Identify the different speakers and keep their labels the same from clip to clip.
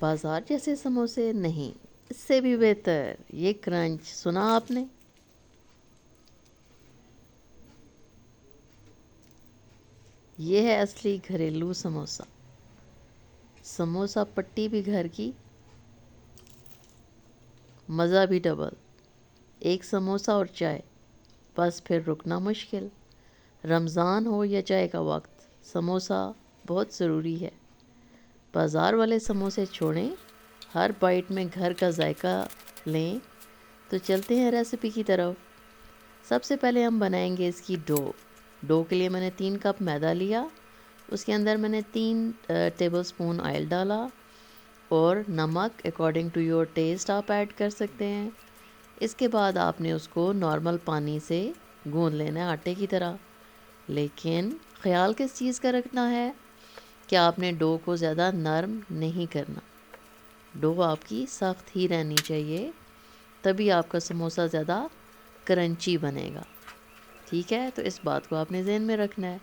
Speaker 1: बाज़ार जैसे समोसे नहीं, इससे भी बेहतर ये क्रंच सुना आपने। ये है असली घरेलू समोसा। समोसा पट्टी भी घर की, मज़ा भी डबल। एक समोसा और चाय, बस फिर रुकना मुश्किल। रमज़ान हो या चाय का वक्त, समोसा बहुत ज़रूरी है। बाज़ार वाले समोसे छोड़ें, हर बाइट में घर का जायका लें। तो चलते हैं रेसिपी की तरफ। सबसे पहले हम बनाएंगे इसकी डो के लिए मैंने 3 कप मैदा लिया। उसके अंदर मैंने 3 टेबलस्पून ऑयल डाला और नमक अकॉर्डिंग टू योर टेस्ट आप ऐड कर सकते हैं। इसके बाद आपने उसको नॉर्मल पानी से गूंद लेना है आटे की तरह। लेकिन ख्याल किस चीज़ का रखना है कि आपने डो को ज़्यादा नरम नहीं करना। डो आपकी सख्त ही रहनी चाहिए, तभी आपका समोसा ज़्यादा क्रंची बनेगा। ठीक है, तो इस बात को आपने ज़हन में रखना है।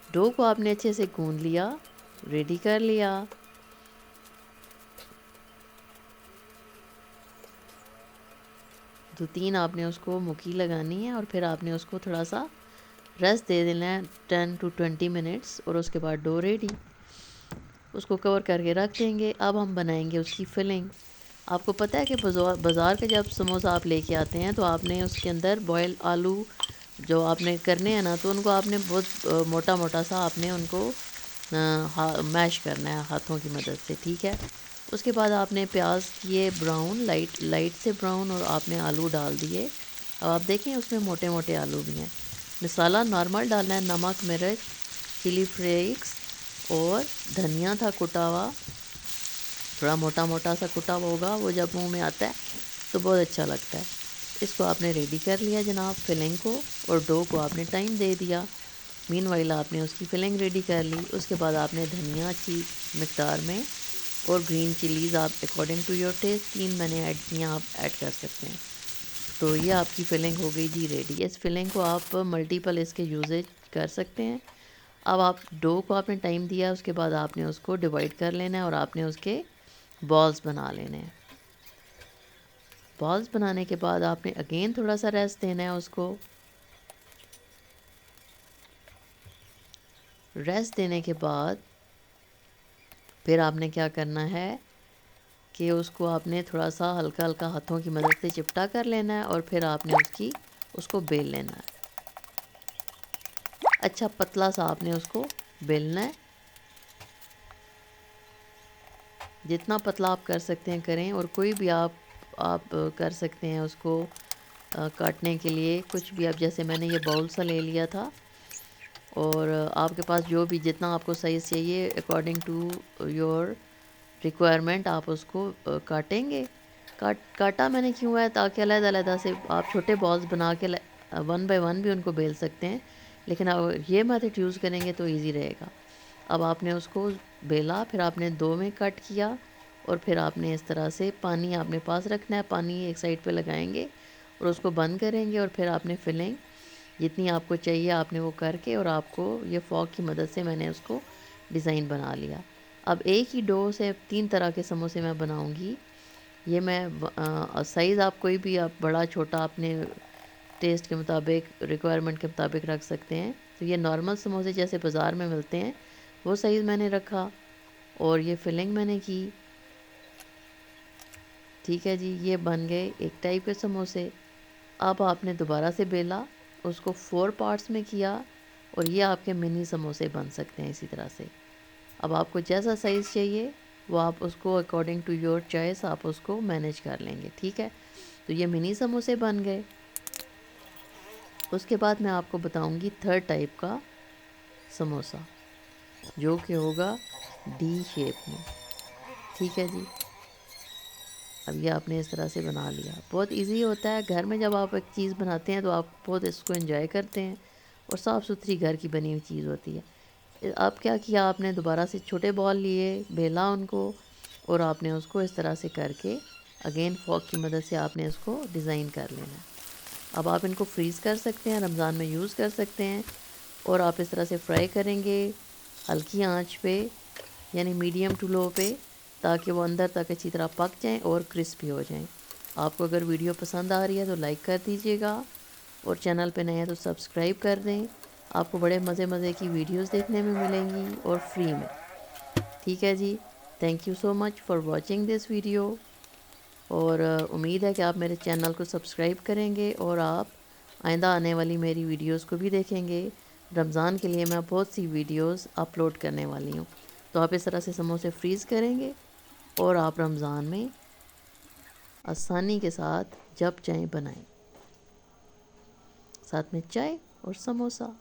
Speaker 1: डो को आपने अच्छे से गूंद लिया, रेडी कर लिया। तो 3 आपने उसको मुक्की लगानी है और फिर आपने उसको थोड़ा सा रेस्ट दे देना है 10 to 20 मिनट्स और उसके बाद डो रेडी। उसको कवर करके रख देंगे। अब हम बनाएंगे उसकी फिलिंग। आपको पता है कि बाज़ार का जब समोसा आप लेके आते हैं तो आपने उसके अंदर बॉयल आलू जो आपने करने हैं ना, तो उनको आपने बहुत मोटा मोटा सा आपने उनको मैश करना है हाथों की मदद से। ठीक है, उसके बाद आपने प्याज किए ब्राउन, लाइट लाइट से ब्राउन, और आपने आलू डाल दिए। अब आप देखें उसमें मोटे मोटे आलू भी हैं। मसाला नॉर्मल डालना है, नमक, मिर्च, चिली फ्लेक्स और धनिया था कुटा हुआ, थोड़ा मोटा मोटा सा कुटा हुआ होगा, वो जब मुंह में आता है तो बहुत अच्छा लगता है। इसको आपने रेडी कर लिया जनाब, फिलिंग को, और डो को आपने टाइम दे दिया। मीनवाइल आपने उसकी फिलिंग रेडी कर ली। उसके बाद आपने धनिया अच्छी मिकदार में और ग्रीन चिलीज़ आप अकॉर्डिंग टू योर टेस्ट 3 मैंने ऐड किया, आप ऐड कर सकते हैं। तो ये आपकी फिलिंग हो गई जी रेडी। इस फिलिंग को आप मल्टीपल इसके यूजेज कर सकते हैं। अब आप डो को आपने टाइम दिया, उसके बाद आपने उसको डिवाइड कर लेना है और आपने उसके बॉल्स बना लेने हैं। बॉल्स बनाने के बाद आपने अगेन थोड़ा सा रेस्ट देना है उसको। रेस्ट देने के बाद फिर आपने क्या करना है कि उसको आपने थोड़ा सा हल्का हल्का हाथों की मदद से चिपटा कर लेना है और फिर आपने उसको बेल लेना है। अच्छा पतला सा आपने उसको बेलना है। जितना पतला आप कर सकते हैं करें, और कोई भी आप कर सकते हैं उसको काटने के लिए कुछ भी। आप जैसे मैंने ये बाउल सा ले लिया था, और आपके पास जो भी जितना आपको साइज़ चाहिए अकॉर्डिंग टू योर रिक्वायरमेंट आप उसको काटेंगे। काटा मैंने क्यों है ताकि अलग-अलग से आप छोटे बॉल्स बना के 1 बाय 1 भी उनको बेल सकते हैं, लेकिन अब ये मेथड यूज़ करेंगे तो ईज़ी रहेगा। अब आपने उसको बेला, फिर आपने 2 में कट किया, और फिर आपने इस तरह से पानी आपने पास रखना है, पानी एक साइड पे लगाएंगे और उसको बंद करेंगे, और फिर आपने फिलिंग जितनी आपको चाहिए आपने वो करके, और आपको ये फॉक की मदद से मैंने उसको डिज़ाइन बना लिया। अब एक ही डो से 3 तरह के समोसे मैं बनाऊंगी। ये मैं साइज़ आप कोई भी आप बड़ा छोटा अपने टेस्ट के मुताबिक रिक्वायरमेंट के मुताबिक रख सकते हैं। तो ये नॉर्मल समोसे जैसे बाज़ार में मिलते हैं वो साइज़ मैंने रखा, और ये फिलिंग मैंने की। ठीक है जी, ये बन गए एक टाइप के समोसे। अब आपने दोबारा से बेला, उसको 4 पार्ट्स में किया, और ये आपके मिनी समोसे बन सकते हैं इसी तरह से। अब आपको जैसा साइज़ चाहिए वो आप उसको अकॉर्डिंग टू योर चॉइस आप उसको मैनेज कर लेंगे। ठीक है, तो ये मिनी समोसे बन गए। उसके बाद मैं आपको बताऊंगी थर्ड टाइप का समोसा, जो कि होगा डी शेप में। ठीक है जी, अब ये आपने इस तरह से बना लिया। बहुत इजी होता है, घर में जब आप एक चीज़ बनाते हैं तो आप बहुत इसको एंजॉय करते हैं, और साफ़ सुथरी घर की बनी हुई चीज़ होती है। अब क्या किया आपने, दोबारा से छोटे बॉल लिए, बेला उनको, और आपने उसको इस तरह से करके अगेन फॉक की मदद से आपने इसको डिज़ाइन कर लेना है। अब आप इनको फ्रीज़ कर सकते हैं, रमज़ान में यूज़ कर सकते हैं, और आप इस तरह से फ्राई करेंगे हल्की आंच पे, यानी मीडियम टू लो पे, ताकि वो अंदर तक अच्छी तरह पक जाएं और क्रिस्पी हो जाएं। आपको अगर वीडियो पसंद आ रही है तो लाइक कर दीजिएगा और चैनल पे नए हैं तो सब्सक्राइब कर दें। आपको बड़े मज़े मज़े की वीडियोस देखने में मिलेंगी और फ्री में। ठीक है जी, thank you so much for watching this video. और उम्मीद है कि आप मेरे चैनल को सब्सक्राइब करेंगे और आप आइंदा आने वाली मेरी वीडियोस को भी देखेंगे। रमज़ान के लिए मैं बहुत सी वीडियोस अपलोड करने वाली हूँ, तो आप इस तरह से समोसे फ्रीज़ करेंगे और आप रमज़ान में आसानी के साथ जब चाहें बनाएं, साथ में चाय और समोसा।